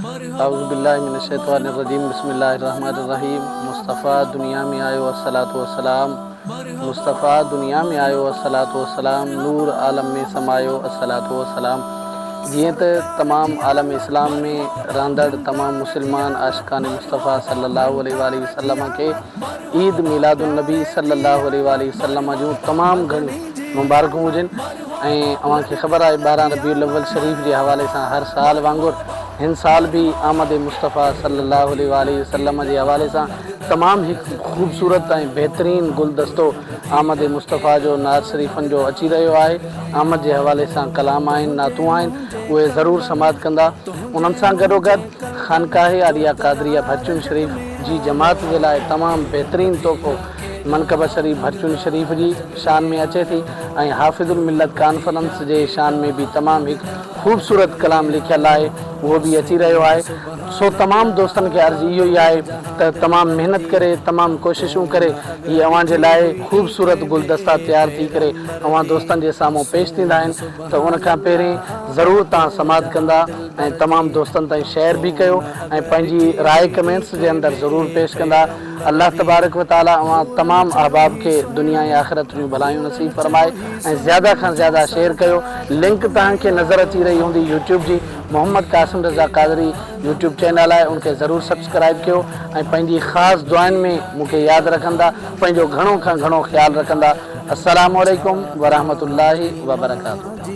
अऊज़ुबिल्लाहि मिनश्शैतानिर्रजीम बिस्मिल्लाहिर्रहमानिर्रहीम। मुस्तफ़ा दुनिया में आयो अस्सलातु वस्सलाम। मुस्तफ़ा दुनिया में आयो अस्सलातु वस्सलाम। नूर आलम में समायो अस्सलातु वस्सलाम। जीअं त तमाम आलम इस्लाम में रहंदड़ तमाम मुसलमान आशिकान मुस्तफ़ा सल्लल्लाहु अलैहि वसल्लम के ईद मिलादुन नबी सल्लल्लाहु अलैहि वसल्लम जूं तमाम घणियूं मुबारकूं हुजनि। ऐं अव्हांखे ख़बर आहे 12 रबीउल अव्वल शरीफ़ जे हवाले सां हर साल वांगुरु हिन साल भी आमद मुस्तफ़ा सल्लल्लाहु अलैहि वसल्लम जे हवाले सां तमामु हिकु ख़ूबसूरत ऐं बहितरीन गुलदस्तो आमद मुस्तफ़ा जो नाज़ शरीफ़नि जो अची रहियो आहे। आमद जे हवाले सां कलाम आहिनि, नातूं आहिनि, उहे ज़रूरु समात कंदा। उन्हनि सां गॾोगॾु ख़ानकाहे आलिया क़ादरिया भरचुन शरीफ़ जी जमात जे लाइ तमामु बहितरीन तोहफ़ो मनक़ब शरीफ़ भरचुन शरीफ़ जी शान में अचे थी ऐं हाफ़िज़ुल मिल्लत कॉन्फ्रेंस जे शान में भी तमामु हिकु ख़ूबसूरत कलाम लिखियलु आहे, उहो भी अची रहियो आहे। सो तमामु दोस्तनि खे अर्ज़ु इहो ई आहे त तमामु महिनत करे, तमामु कोशिशूं करे हीअ अव्हां जे लाइ ख़ूबसूरत गुलदस्ता तयारु थी करे अव्हां दोस्तनि जे साम्हूं पेश थींदा आहिनि। त उन खां पहिरीं ज़रूरु तव्हां समात कंदा ऐं तमामु दोस्तनि ताईं शेयर भी कयो ऐं पंहिंजी राय कमेंट्स जे अंदरि ज़रूरु पेश कंदा। अल्लाह तबारक व तआला अव्हां तमामु अहबाब खे दुनिया ऐं आख़िरत जूं भलायूं नसीब फरमाए ऐं ज़्यादा खां ज़्यादा शेयर कयो। लिंक तव्हांखे नज़र अची रही हूंदी यूट्यूब जी, मोहम्मद कासिम रज़ा क़ादरी यूट्यूब चैनल आहे, उनखे ज़रूरु सब्सक्राइब कयो ऐं पंहिंजी ख़ासि दुआनि में मूंखे यादि रखंदा, पंहिंजो घणो खां घणो ख़्यालु रखंदा। अस्सलामु अलैकुम वरहमतुल्लाहि वबरकातुहू।